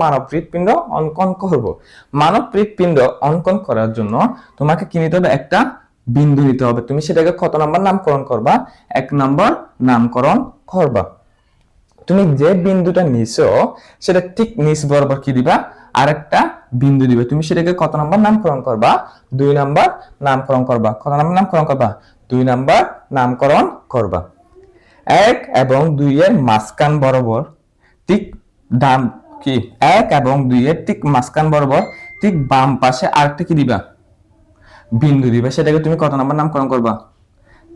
মানব হৃৎপিণ্ড অঙ্কন করব। মানব হৃৎপিণ্ড অঙ্কন করার জন্য তোমাকে কি নিতে হবে? একটা বিন্দু নিতে হবে। তুমি সেটাকে কত নাম্বার নামকরণ করবা? 1 নাম্বার নামকরণ করবা। তুমি যে বিন্দুটা নিছো সেটা ঠিক নিচ বরাবর কি দিবা? আরেকটা বিন্দু দিবে। তুমি সেটাকে কত নাম্বার নামকরণ করবা? 2 নাম্বার নামকরণ করবা। কত নাম্বার নামকরণ করবা? 2 নাম্বার নামকরণ করবা। 1 এবং 2 এর মাঝখান বরাবর ঠিক ডান কি 1 এবং 2 এর ঠিক মাঝখান বরাবর ঠিক বাম পাশে আরেকটা কি দিবা? বিন্দু দিবা। সেটাকে তুমি কত নাম্বার নামকরণ করবা?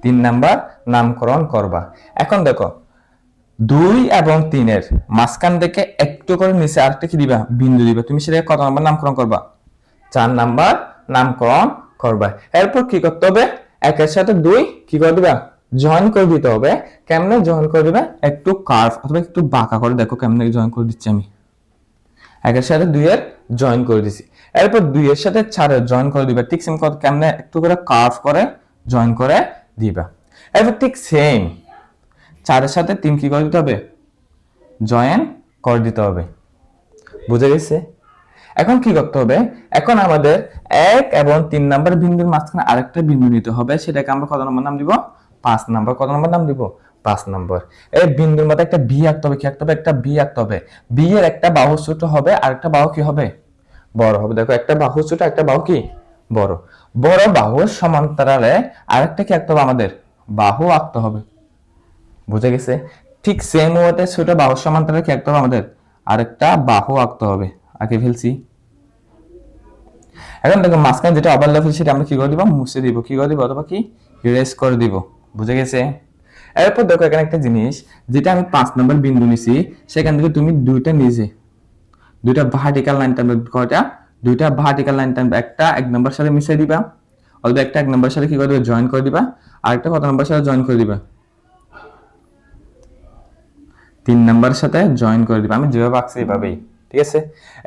3 নাম্বার নামকরণ করবা। এখন দেখো 2 এবং 3 এর মাঝখান থেকে একটু করে নিচে আরেকটা কি দিবা? বিন্দু দিবা। তুমি সেটাকে কত নাম্বার নামকরণ করবা? 4 নাম্বার নামকরণ করবা। এরপর কি করতে হবে? 1 এর সাথে 2 কি করে দিবা? জয়েন করে দিতে হবে। কেমনে জয়েন করে দিবে? একটু কার্ভ অথবা একটু বাঁকা করে দেখো কেমনে জয়েন করে দিচ্ছি আমি। 1 এর সাথে 2 এর জয়েন করে দিছি। এরপর 2 এর সাথে 4 এর জয়েন করে দিবা। ঠিক সেম কেমনে একটু করে কার্ভ করে জয়েন করে দিবা। এরপর ঠিক সেম 4 এর সাথে 3 কি করে দিতে হবে? জয়েন করে দিতে হবে। বুঝে গেছে? এখন কি করতে হবে? এখন আমাদের 1 এবং 3 নাম্বার বিন্দুর মাঝখানে আরেকটা বিন্দু নিতে হবে। সেটাকে আমরা কত নম্বর নাম দিব? 5 নাম্বার। কত নম্বর নাম দিব? 5 নাম্বার। এই বিন্দুর মধ্যে একটা বি আঁকতে হবে। কি আঁকতে হবে? একটা বি আঁকতে হবে। বি এর একটা বাহু ছোট হবে আর একটা বাহু কি হবে? বড় হবে। দেখো একটা বাহু ছোট একটা বাহু কি? বড়। বড় বাহুর সমান্তরালে আরেকটা কি আঁকতে হবে আমাদের? বাহু আঁকতে হবে। বুঝে গেছে? ঠিক সেম ওয়েতে ছোট বাহুর সমান্তরালে কি আঁকতে হবে আমাদের? আরেকটা বাহু আঁকতে হবে। আঁকে ফেলছি। এখন দেখো মাঝখানে যেটা ওভারল্যাপ হচ্ছে সেটা আমরা কি করে দিব? মুছে দিব। কি করে দিব? অথবা কি ইরেজ করে দিব। বুঝে গেছে? এরপর দেখো এখানে একটা জিনিস, যেটা আমি 5 নম্বর বিন্দু নিছি সেখান থেকে তুমি দুইটা ভার্টিক্যাল লাইন টানবে। কয়টা? দুইটা ভার্টিক্যাল লাইন টানবে। একটা 1 নম্বর সাথে মিশিয়ে দিবা, অথবা একটা 1 নম্বর সাথে কি করে দিবা? জয়েন করে দিবা। আরেকটা কত নম্বর সাথে জয়েন করে দিবা? 3 নাম্বার সাথে জয়েন করে দিবা। আমি যেভাবে আঁকছি এভাবেই। ঠিক আছে?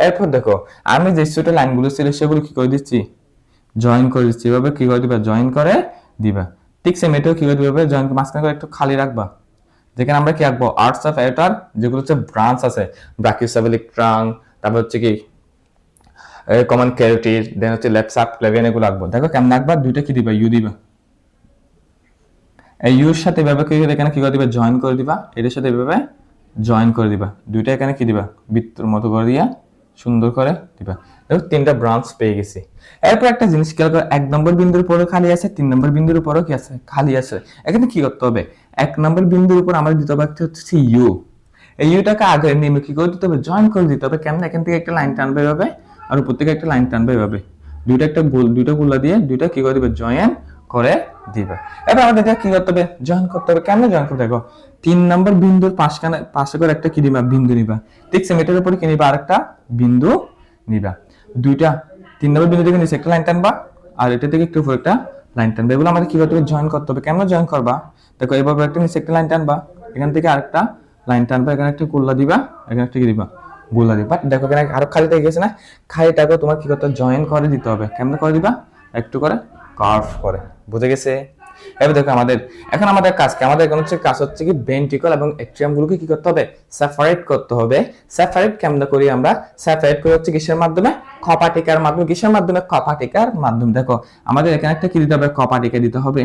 এরপর দেখো আমি যে ছোট লাইনগুলো ছিল সেগুলো কি করে দিচ্ছি? জয়েন করে দিচ্ছি। এভাবে কি করে দিবা? জয়েন করে দিবা। ঠিক সেম এটাও কি করে দিবা? জয়েন মাঝখানে করে একটু খালি রাখবা। যেখানে আমরা কি আঁকবো? আর্টস অফ এটার যেগুলো হচ্ছে ব্রাঞ্চ আছে, ব্রাকিওসেফালিক ট্রাঙ্ক, তারপর হচ্ছে কি কমন ক্যারোটিড, দেন হচ্ছে লেফট সাবক্লেভিয়ান, এগুলো আঁকবো। দেখো কেমন আঁকবা? দুইটা কি দিবা? ইউ দিবা। এই ইউর সাথে এভাবে কি এখানে কি করে দিবা? জয়েন করে দিবা। এটার সাথে এভাবে জয়েন করে দিবা। দুইটা এখানে কি দিবা? বৃত্তর মতো করে দিয়া সুন্দর করে দিবা। দেখো 3টা ব্রাঞ্চ পেয়ে গেছি। এরপর একটা জিনিস খেয়াল করো, 1 নম্বর বিন্দুর উপরে খালি আছে, 3 নম্বর বিন্দুর উপরেও কি আছে? খালি আছে। এখানে কি করতে হবে? 1 নম্বর বিন্দুর উপর আমাদের দিতে হবে হচ্ছে ইউ। এই ইউটাকে আগে নেমে কি করে দিতে হবে? জয়েন করে দিতে হবে। কেমন? এখান থেকে একটা লাইন টানবে এভাবে, আর উপর থেকে একটা লাইন টানবে এভাবে। দুইটা গোলা দিয়ে দুইটা কি করে দিবে? জয়েন করে দিবে। এবার আমাদের এটা কি করতে হবে? জয়েন করতে হবে। কেমনে জয়েন করতে? দেখো 3 নম্বর বিন্দুর পাশে করে একটা কি দিবা? বিন্দু নিবা। ঠিক সেম এটার উপরে কি নিবা? আরেকটা বিন্দু নিবা। 3 নম্বর বিন্দু থেকে নিচে একটা লাইন টানবা, আর এটা থেকে একটু উপরে একটা লাইন টানবা। এগুলো আমাদের কি করতে হবে? জয়েন করতে হবে। কেমন জয়েন করবা? দেখো এভাবে একটা নিচে একটা লাইন টানবা, এখান থেকে আরেকটা লাইন টানবা, এখানে একটা গোলা দিবা, এখানে একটা কি দিবা? গোলা দিবা। দেখো এখানে আরো খালি থেকে গেছে না? খালিটাকে তোমার কি করতে হবে? জয়েন করে দিতে হবে। কেমন করে দিবা? একটু করে কার্ভ করে। বুঝে গেছে? এবার দেখো এখন আমাদের কাজ কি? আমাদের এখন কাজ হচ্ছে কি ভেন্ট্রিকল এবং এট্রিয়াম গুলোকে কি করতে হবে? সেপারেট করতে হবে। সেপারেট কেমন করি আমরা? সেপারেট করে হচ্ছে কিসের মাধ্যমে? কপাটিকার মাধ্যমে। কিসের মাধ্যমে? কপাটিকার মাধ্যমে। দেখো আমাদের এখানে একটা কি দিতে হবে? কপাটিকা দিতে হবে।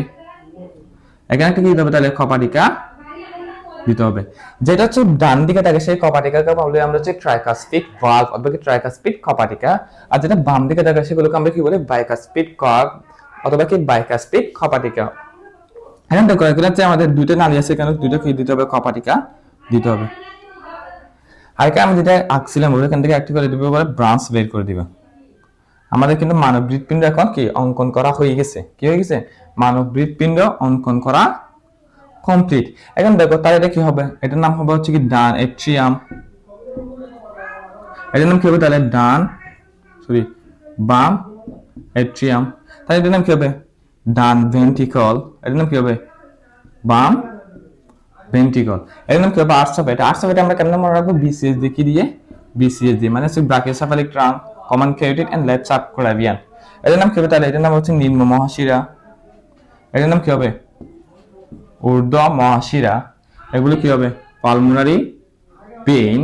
এখানে একটা কি দিতে হবে? তাহলে কপাটিকা দিতে হবে। যেটা হচ্ছে ডান দিকে থাকে সেই কপাটিকাকে বলি আমরা হচ্ছে ট্রাইকাসপিড ভালভ অথবা কি ট্রাইকাসপিড কপাটিকা, আর যেটা বাম দিকে থাকে সেগুলোকে আমরা কি বলি? বাইকাসপিড কার্ভ অথবা কি বাইকাসপিড কপাটিকা। এখন দেখো এখানে হচ্ছে আমাদের দুইটা নালী আছে, এখানে দুইটা কি দিতে হবে? কপাটিকা দিতে হবে। আর এখানে আমি যেটা আঁকছিলাম ওখান থেকে একটি করে দিবে বলে ব্রাঞ্চ বের করে দিবে। আমাদের কিন্তু মানব হৃৎপিণ্ড এখন কি অঙ্কন করা হয়ে গেছে। কি হয়ে গেছে? মানব হৃৎপিণ্ড অঙ্কন করা কমপ্লিট। এখন দেখো তার এটা কি হবে? এটার নাম হবে হচ্ছে কি ডান এট্রিয়াম। এটার নাম কি হবে? তাহলে বাম এট্রিয়াম। তাহলে এটার নাম কি হবে? ডান ভেন্ট্রিকল। এটার নাম কি হবে? বাম ভেন্ট্রিকল। এটার নাম কি হবে? আর্টস অফ এটা। আর্টস অফ এটা আমরা কেমন মনে রাখবো? বিসিএস দিয়ে। কি দিয়ে? বিসিএস দিয়ে, মানে হচ্ছে brachiocephalic trunk, common carotid and left subclavian. এটার নাম কি হবে? তাহলে এটার নাম হচ্ছে নিম্ন মহাশিরা। এটার নাম কি হবে? ঊর্ধ্ব মহাশিরা। এগুলো কি হবে? Pulmonary vein